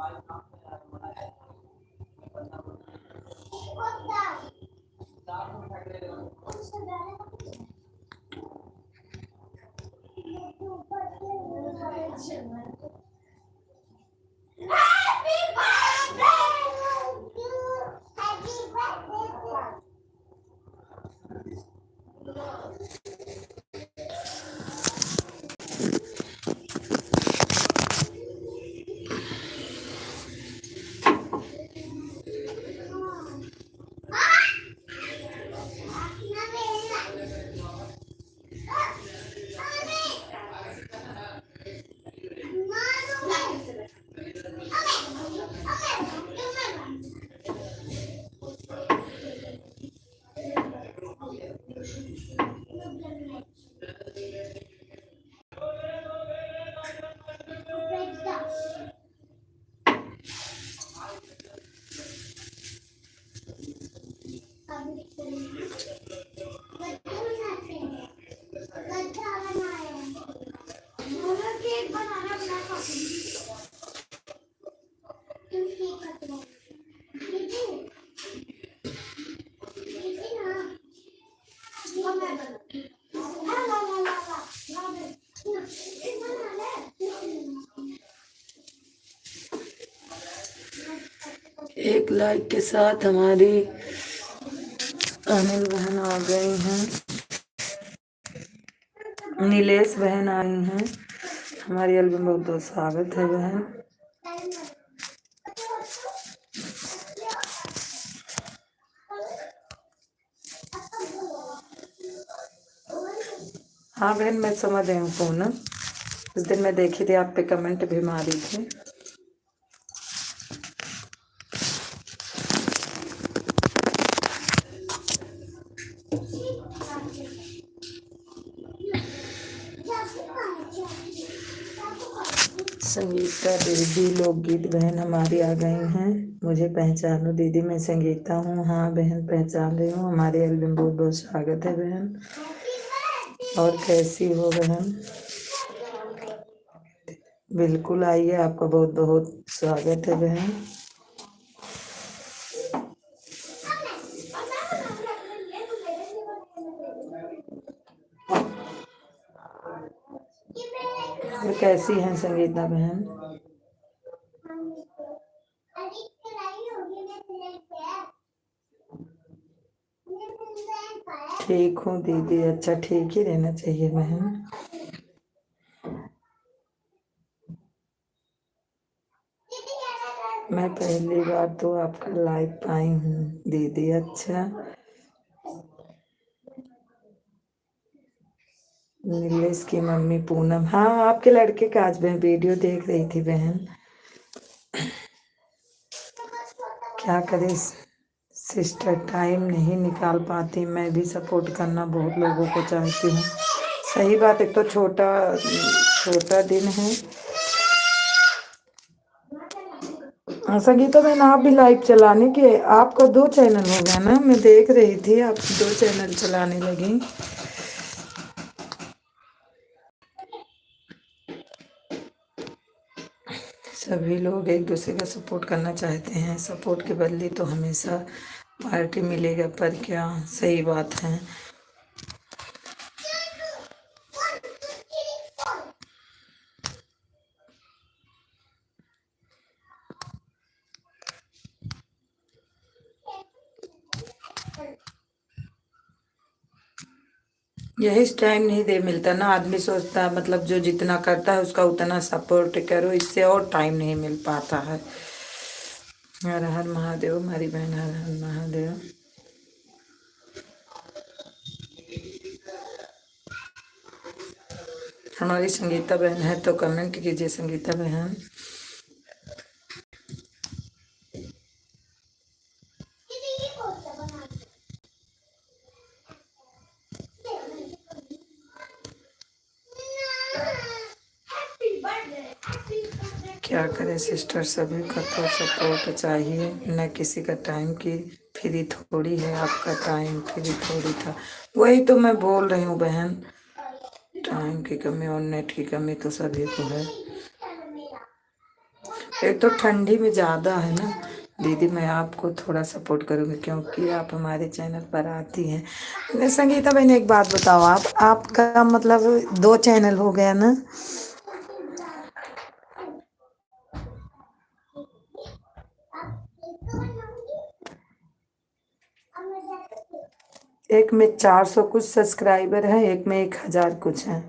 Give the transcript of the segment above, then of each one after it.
एक लाइक के साथ हमारी अनिल बहन आ गई हैं, नीलेश बहन आई हैं। हमारी एल्बम में बहुत बहुत स्वागत है बहन। हाँ बहन, मैं समझ रही हूँ पूनम, उस दिन मैं देखी थी, आप पे कमेंट भी मारी थी। संगीता दीदी लोकगीत बहन हमारी आ गई हैं। मुझे पहचानो दीदी, मैं संगीता हूँ। हाँ बहन, पहचान रही हूँ। हमारी एल्बम बहुत बहुत स्वागत है बहन। और कैसी हो बहन? बिल्कुल आइए, आपका बहुत बहुत स्वागत है बहन। और कैसी हैं संगीता बहन? ठीक हूँ दीदी। अच्छा, ठीक ही रहना चाहिए बहन। मैं पहली बार तो आपका लाइव आई हूँ दीदी। अच्छा, नीलेश की मम्मी पूनम, हाँ आपके लड़के का आज मैं वीडियो देख रही थी बहन। क्या करें सिस्टर, टाइम नहीं निकाल पाती। मैं भी सपोर्ट करना बहुत लोगों को चाहती हूँ। सही बात, एक तो छोटा छोटा दिन है। संगीता बहन, आप भी लाइव चलाने के, आपका 2 चैनल हो गया ना? मैं देख रही थी आप 2 चैनल चलाने लगी। सभी लोग एक दूसरे का सपोर्ट करना चाहते हैं। सपोर्ट के बदले तो हमेशा पार्टी मिलेगा, पर क्या सही बात है। यही टाइम नहीं दे मिलता ना। आदमी सोचता है मतलब जो जितना करता है उसका उतना सपोर्ट करो, इससे और टाइम नहीं मिल पाता है। हर हर महादेव, हमारी बहन हर हर महादेव। हमारी संगीता बहन है तो कमेंट कीजिए संगीता बहन। क्या करें सिस्टर, सभी का तो सपोर्ट चाहिए। न किसी का टाइम की फ्री थोड़ी है, आपका टाइम फ्री थोड़ी था। वही तो मैं बोल रही हूँ बहन, टाइम की कमी और नेट की कमी तो सभी को है। एक तो ठंडी में ज़्यादा है ना दीदी, मैं आपको थोड़ा सपोर्ट करूँगी क्योंकि आप हमारे चैनल पर आती हैं। संगीता बहन एक बात बताओ, आप आपका मतलब 2 चैनल हो गया ना? एक में 400 कुछ सब्सक्राइबर है, एक में 1000 कुछ है।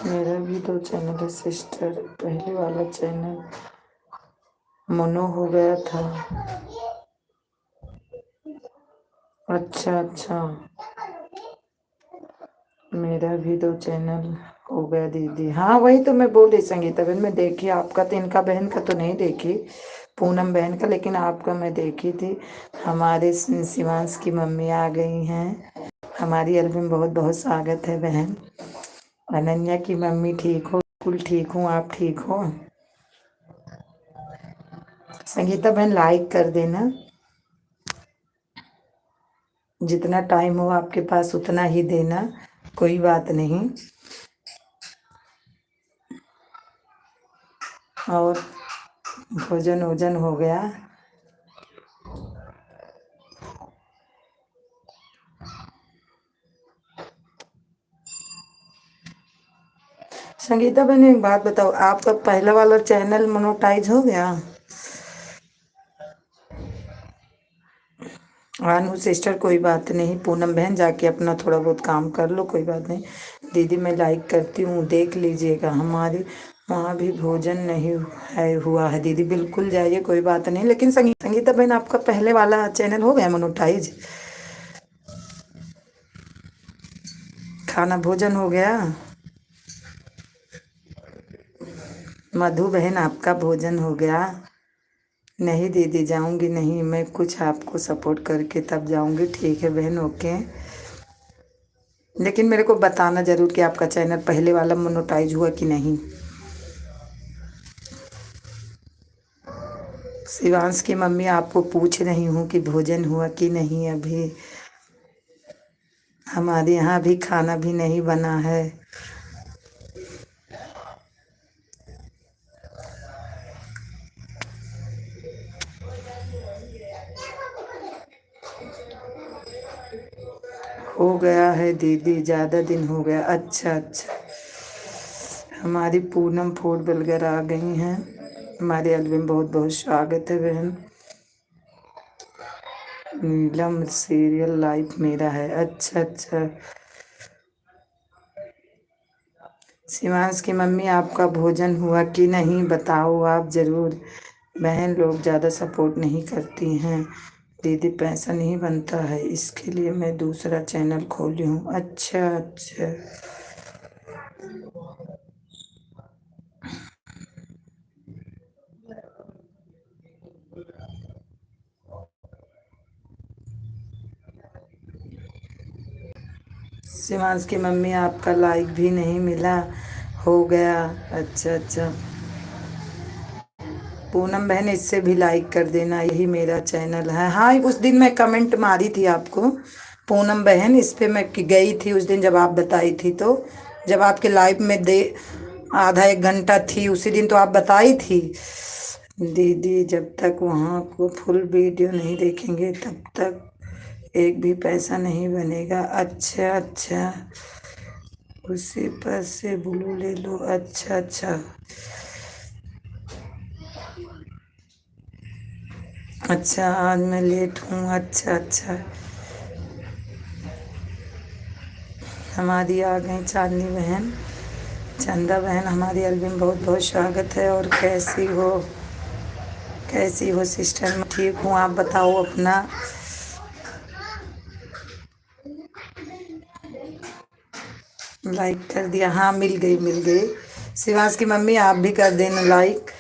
मेरा भी 2 चैनल है सिस्टर, पहले वाला चैनल मोनो हो गया था। अच्छा अच्छा, मेरा भी 2 चैनल हो गया दीदी। हाँ वही तो मैं बोल रही संगीता बहन, मैं देखी आपका, तो इनका बहन का तो नहीं देखी, पूनम बहन का, लेकिन आपका मैं देखी थी। हमारे शिवांश की मम्मी आ गई हैं, हमारी एल्बम में बहुत बहुत स्वागत है बहन। अनन्या की मम्मी ठीक हो? बिल्कुल ठीक हूँ, आप ठीक हो? संगीता बहन लाइक कर देना, जितना टाइम हो आपके पास उतना ही देना, कोई बात नहीं। और भोजन वोजन हो गया? संगीता बहन एक बात बताओ, आपका पहला वाला चैनल मोनेटाइज हो गया? हाँ सिस्टर कोई बात नहीं, पूनम बहन जाके अपना थोड़ा बहुत काम कर लो, कोई बात नहीं। दीदी मैं लाइक करती हूँ, देख लीजिएगा, हमारे वहाँ भी भोजन नहीं है हुआ है दीदी, बिल्कुल जाइए, कोई बात नहीं। लेकिन संगीता बहन आपका पहले वाला चैनल हो गया मोनेटाइज? खाना भोजन हो गया? मधु बहन आपका भोजन हो गया? नहीं दीदी जाऊंगी नहीं, मैं कुछ आपको सपोर्ट करके तब जाऊंगी। ठीक है बहन, ओके। लेकिन मेरे को बताना जरूर कि आपका चैनल पहले वाला मोनेटाइज हुआ कि नहीं। शिवांश की मम्मी आपको पूछ रही हूँ कि भोजन हुआ कि नहीं अभी। हमारे यहाँ भी खाना भी नहीं बना है। हो गया है दीदी, ज़्यादा दिन हो गया। अच्छा अच्छा, हमारी पूनम फूड ब्लॉगर आ गई हैं, हमारे एल्बम बहुत बहुत स्वागत है बहन। नीलम सीरियल लाइफ मेरा है, अच्छा अच्छा। शिवांश की मम्मी आपका भोजन हुआ कि नहीं बताओ आप ज़रूर। बहन लोग ज़्यादा सपोर्ट नहीं करती हैं दीदी, पैसा नहीं बनता है, इसके लिए मैं दूसरा चैनल खोली हूँ। अच्छा अच्छा, शिवांश की मम्मी आपका लाइक भी नहीं मिला, हो गया? अच्छा अच्छा, पूनम बहन इससे भी लाइक कर देना, यही मेरा चैनल है। हाँ उस दिन मैं कमेंट मारी थी आपको पूनम बहन, इस पे मैं गई थी उस दिन जब आप बताई थी, तो जब आपके लाइव में दे आधा 1 घंटा थी उसी दिन, तो आप बताई थी दीदी जब तक वहाँ को फुल वीडियो नहीं देखेंगे तब तक एक भी पैसा नहीं बनेगा। अच्छा अच्छा, उसी पर से ब्लू ले लो। अच्छा अच्छा, अच्छा आज मैं लेट हूँ। अच्छा अच्छा, हमारी आ गई चांदनी बहन, चंदा बहन, हमारी एल्बम बहुत बहुत स्वागत है। और कैसी हो, कैसी हो सिस्टर? मैं ठीक हूँ, आप बताओ अपना। लाइक कर दिया? हाँ मिल गई मिल गई। शिवांश की मम्मी आप भी कर देना लाइक।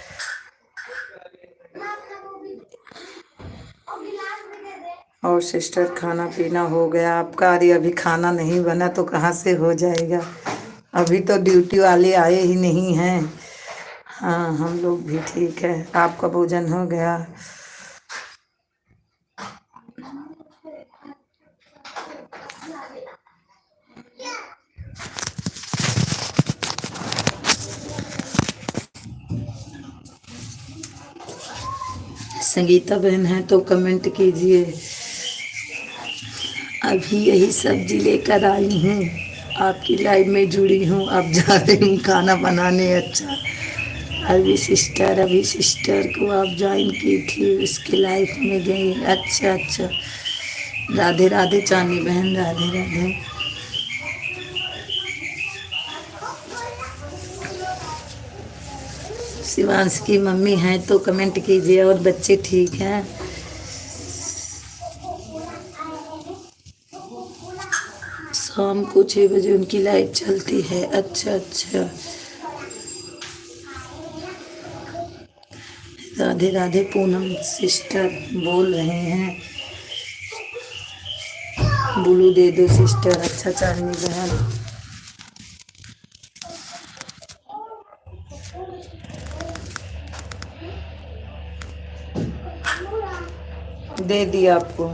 और सिस्टर खाना पीना हो गया आपका? अरे अभी खाना नहीं बना तो कहाँ से हो जाएगा, अभी तो ड्यूटी वाले आए ही नहीं हैं। हाँ, हम लोग भी ठीक है। आपका भोजन हो गया? संगीता बहन है तो कमेंट कीजिए। अभी यही सब्जी लेकर आई हूँ, आपकी लाइव में जुड़ी हूँ। अब जा रही हूँ खाना बनाने। अच्छा, अभी सिस्टर को आप ज्वाइन की थी, उसके लाइफ में गई। अच्छा अच्छा, राधे राधे चांदी बहन, राधे राधे। शिवांश की मम्मी हैं तो कमेंट कीजिए। और बच्चे ठीक हैं? शाम को 6 बजे उनकी लाइव चलती है। अच्छा अच्छा, राधे राधे पूनम सिस्टर बोल रहे हैं। ब्लू दे दो सिस्टर। अच्छा चांदनी बहन, दे दिया आपको।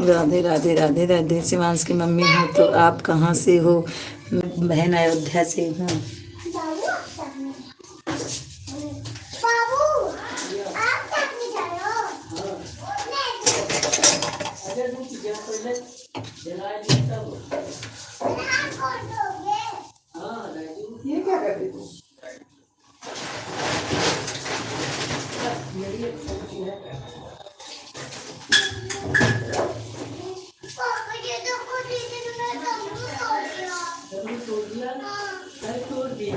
राधे राधे राधे राधे। शिवांश की मम्मी हो तो आप कहाँ से हो? मैं बहन अयोध्या से हूँ। ये क्या कर रही तू? तोड़ दिया।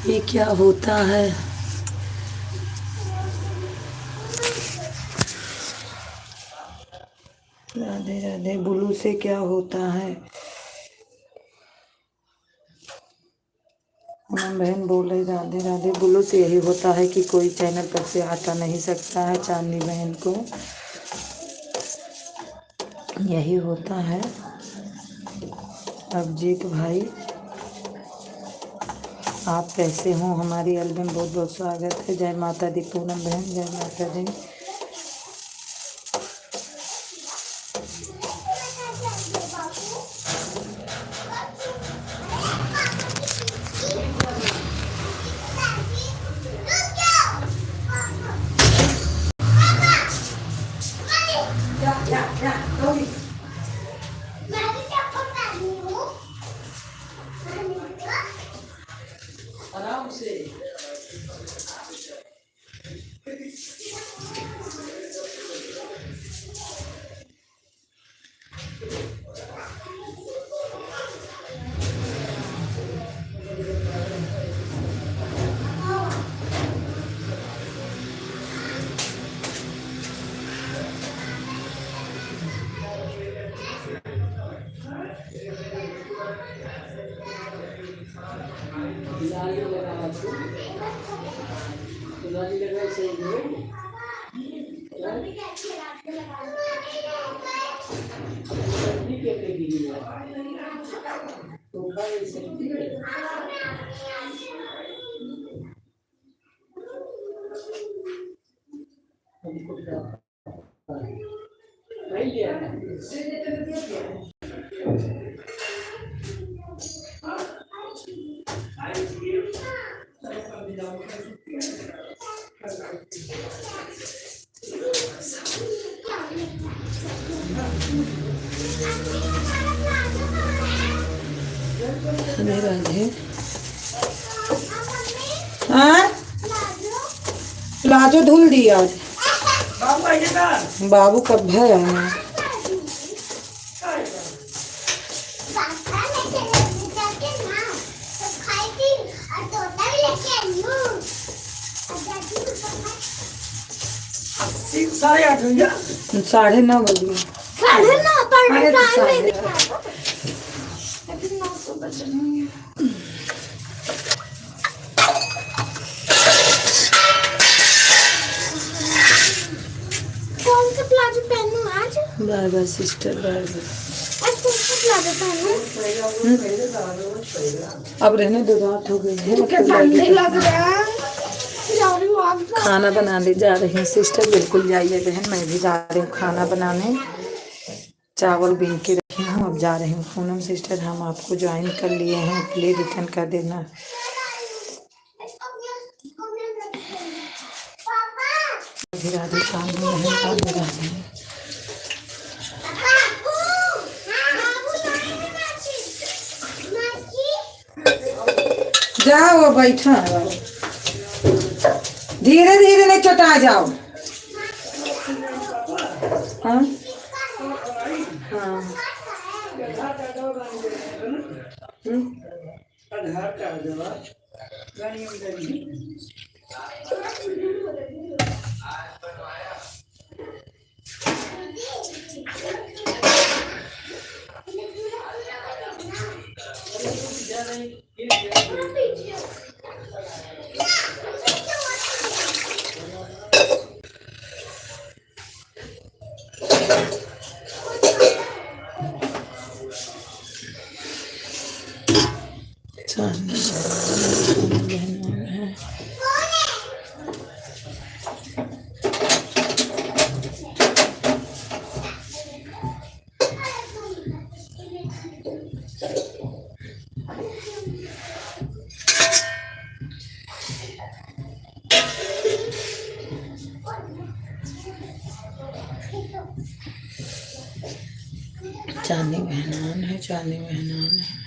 ये क्या होता है? राधे राधे। ब्लू से क्या होता है? पूनम बहन बोले राधे राधे। ब्लू से यही होता है कि कोई चैनल पर से हटा नहीं सकता है। चांदनी बहन को यही होता है। अभिजीत भाई, आप कैसे हो? हमारी एल्बम बहुत बहुत स्वागत है। जय माता दी पूनम बहन, जय माता दी। आराम से। राधे राधे। हाँ, प्लाजो धुल दिया। बाबू कब है? 8:30 बजे 9:30 बजे। 9:30 पर अरे तो टाइम नहीं 9:30 दिखा। अभी 9 तो बजे नहीं है। कौन सा प्लाजो पहनूं आज? Bye bye sister, bye bye. आज कौन सा प्लाजो पहनूं? अब रहने दो, रात हो गई है। क्या ठंडी लग रहा है। जा रही हूँ आप। खाना बनाने जा रही हूँ सिस्टर, बिल्कुल जाइए बहन, मैं भी जा रही हूँ खाना बनाने। चावल बीन के रखी हूँ, अब जा रही हूँ। पूनम सिस्टर हम आपको ज्वाइन कर लिए हैं, प्लीज रिटर्न कर देना। राधे राधे, शाम में बहन, राधे राधे। जाओ बैठा, धीरे धीरे नहीं चटा जाओ। हाँ हाँ। आधार कार्ड देवा चांदी मेहमान है, चांदी मेहमान है।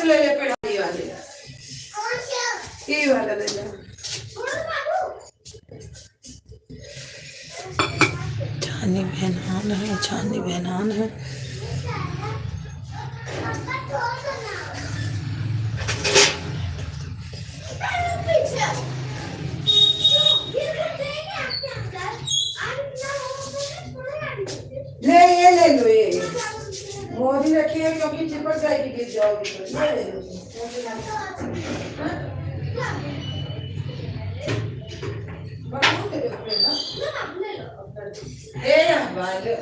ले ले पढ़ाई वाले, ये वाला ले ले। चांदी मेहमान है, चांदी मेहमान है। ले ये ले लो, ये मोदी रखिए क्योंकि चिपक जाएगी, गिर जाओगी। ये ले लो। अरे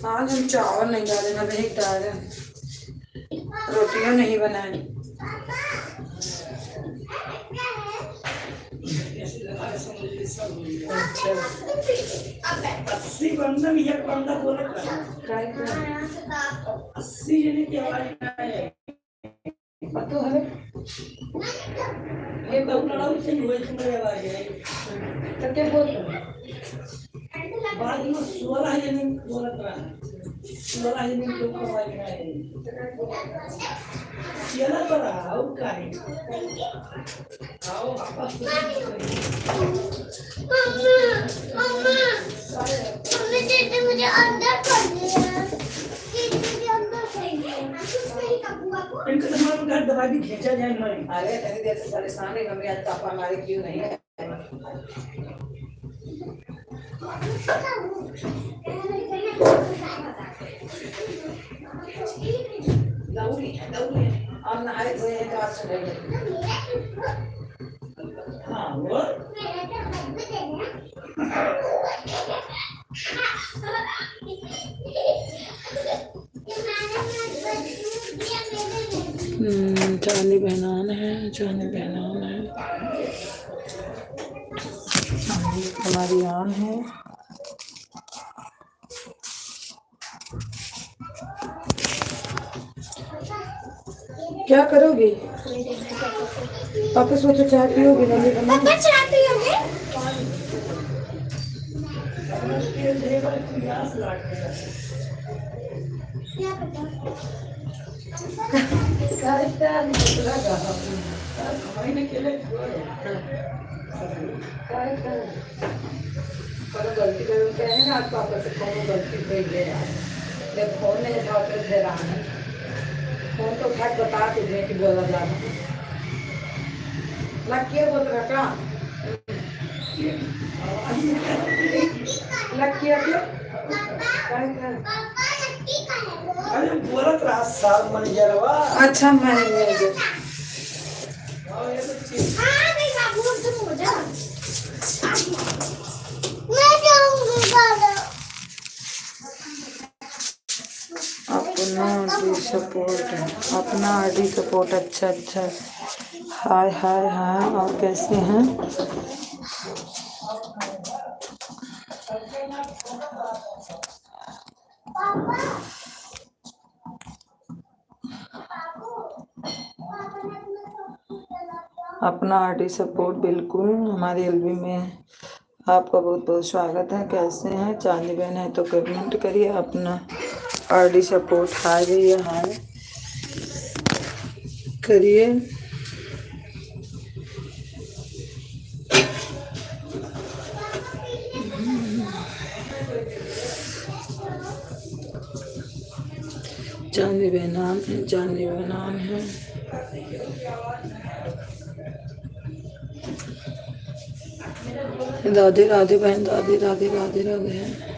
आज हम चावल नहीं डाले ना, नहीं डाले, रोटियां नहीं बनाई। अच्छा 80 बंदा भी एक बंदा बोला था 80 जने की आवाज है पतो है ये तो लड़ाऊ से हुए तुम्हारी आवाज है तो क्या बोल रहे बाद में 16 जने बोला था 16 जने को आवाज है ये ना पड़ा और का है आओ वापस मम्मी दीदी मुझे अंदर कर दिया, दीदी अंदर चाहिए। इनका तमाम घर दबा भी खींचा जाए नहीं। अरे तनी देर से परेशान है मम्मी, आज पापा हमारे क्यों नहीं है। दौड़ी है और नहाए धोए हैं तो आज सुनेंगे। हाँ वो चांदी बहनान है, चांदी बहनान है, हमारी आन है। क्या करोगी? पापा सोचो चाय पियोगी? मम्मी बना पापा चाय पियोगे? क्या पता? गलती करते हैं ना, पापा से कौन गलती भेज दे रहा है? जब फोन नहीं उठाते दे रहा है, फोन तो उठा के बता तुझे कि बोला जा रहा है। लक्की बोल रहा का लक्की क्या पापा लट्टी का है वो। अरे बोलत रहा साल मैनेजरवा। अच्छा मैनेजर। हाँ नहीं बाबू तुम हो जा। मैं जाऊंगी बाबा। अपना आरडी सपोर्ट, अपना आरडी सपोर्ट। अच्छा अच्छा, हाय हाय हाय। और कैसे हैं? पापा अपना आरडी सपोर्ट बिल्कुल हमारे एलबी में है। आपका बहुत बहुत स्वागत है। कैसे हैं? चांदी बहन है तो कमेंट करिए। अपना आरडी सपोर्ट हाय भैया हाय करिए। चांदी बहनान है, चांदी बहनान है। राधे राधे बहन, राधे राधे राधे राधे है।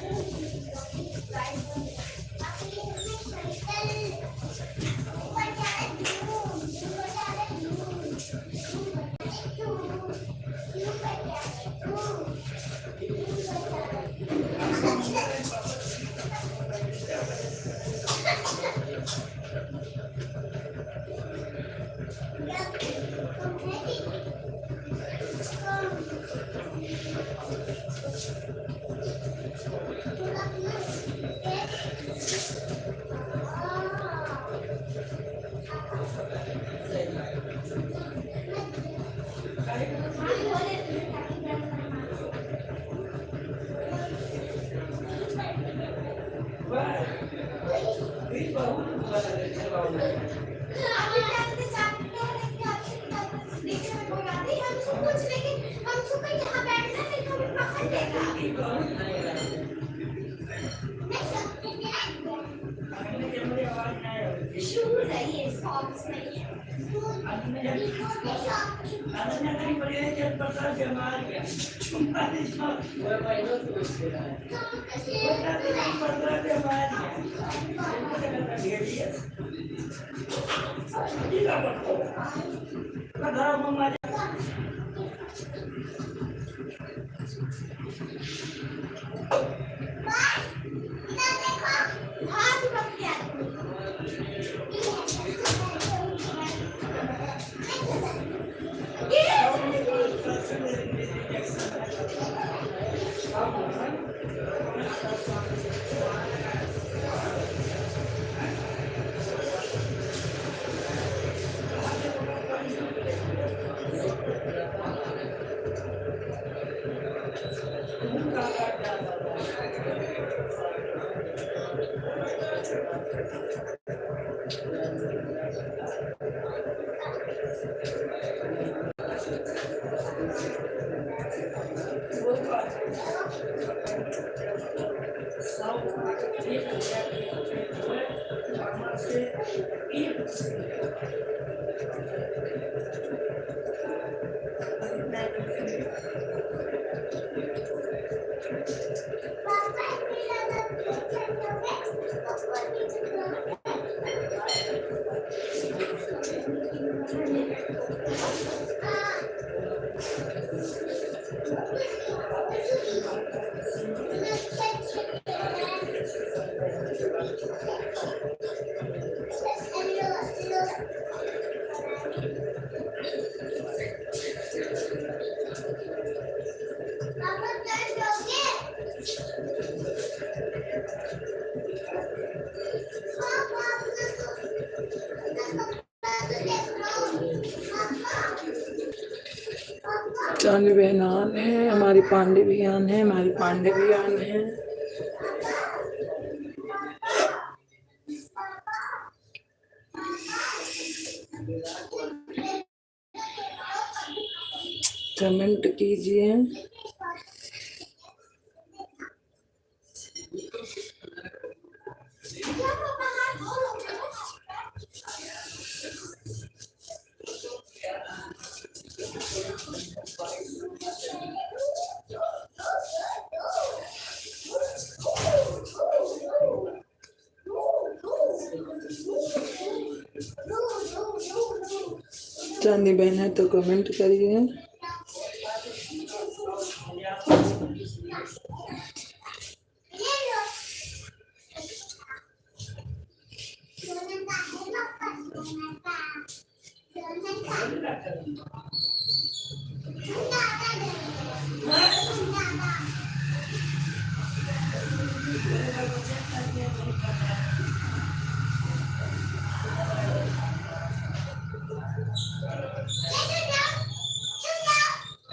चांदी बहन आन है, हमारी पांडे भी आन है, हमारी पांडे भी आन है। कमेंट कीजिए। चांदी बहन है तो कमेंट करिए।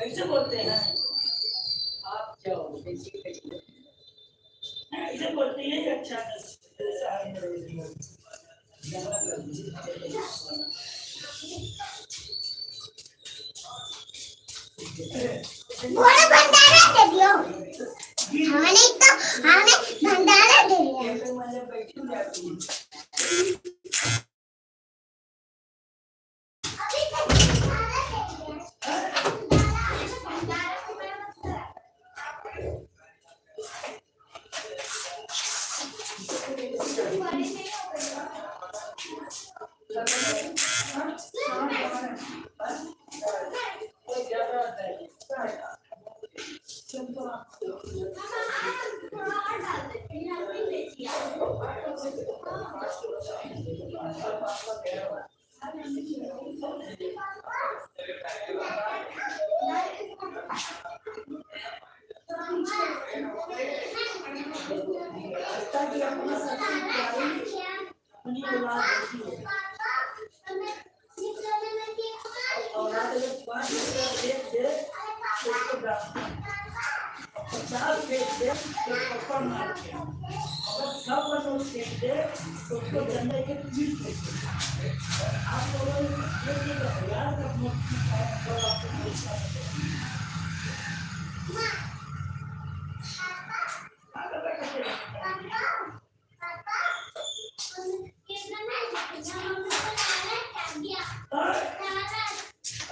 ऐसे बोलते हैं आप जाओ ऐसे बोलते हैं अच्छा बोले भंडारा दे दियो। हमें भंडारा दे दिया।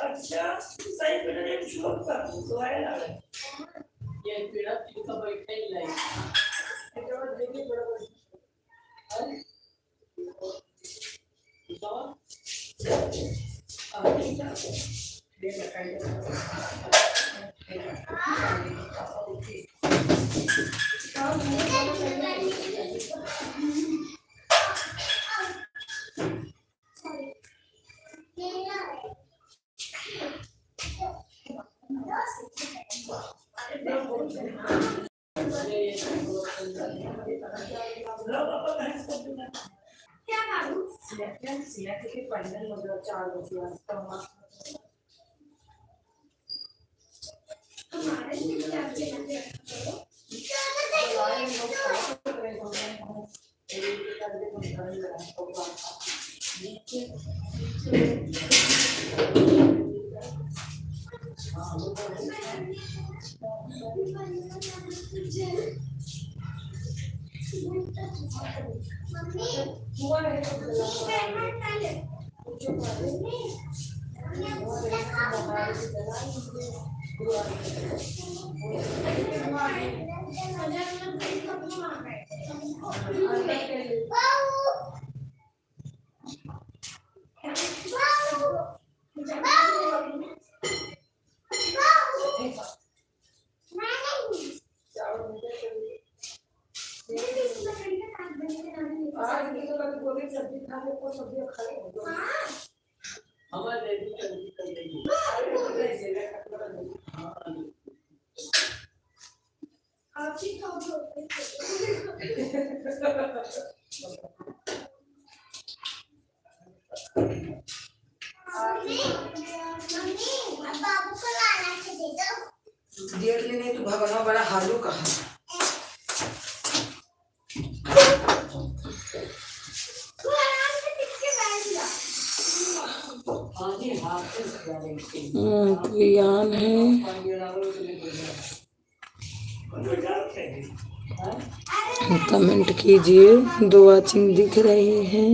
अच्छा सही पहले एक शुरू कर तो आएगा ये पीड़ा चिंता बैठे ही नहीं это вот देखिए बराबर मम्मी अब बाबू को लाना चाहिए देर लेने तो भगवान बड़ा हालू कहा तू आराम से टिक के बैठ जा। आगे हाथ से डालेंगे प्रियान है कमेंट कीजिए 2 वाचिंग दिख रही है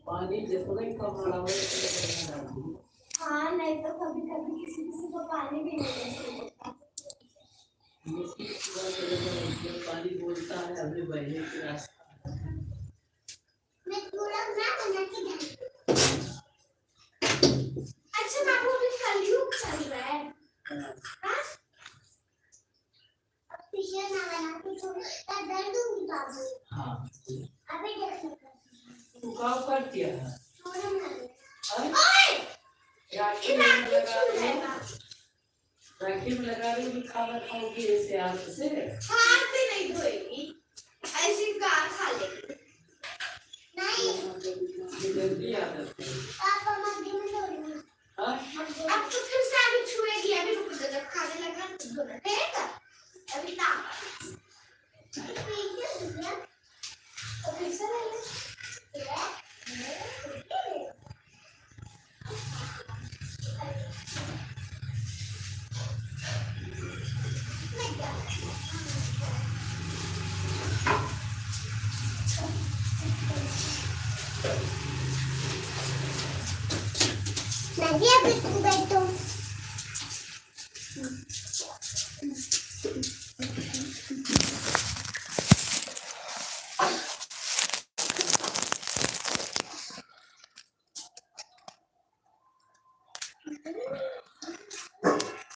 पानी जितना ही कम रहा है हाँ नहीं तो कभी कभी किसी किसी को पानी भी नहीं देते। पानी बोलता है अभी बहने के रास्ता मैं पूरा ना बना के जाऊँ। अच्छा बाबू अभी कलयुग चल रहा है हाँ? अब पीछे ना बना के छोड़ मैं दर्द दूंगी बाबू। हाँ अबे देख तू काम करती है छोड़ो ना ओए ये नाक क्यों छू रहेगा। राखी में लगा रही हूँ खाना खाओगी ऐसे हाथ से हाथ भी नहीं धोएगी ऐसी कार खा लेगी। नहीं जल्दी आदत है पापा मम्मी में धोएगी। हाँ अब तो फिर से अभी छुएगी अभी रुक जा जब खाने लगा तो धोना ठीक है अभी काम तो फिर से ले ले नहीं अभी तुम बैठो।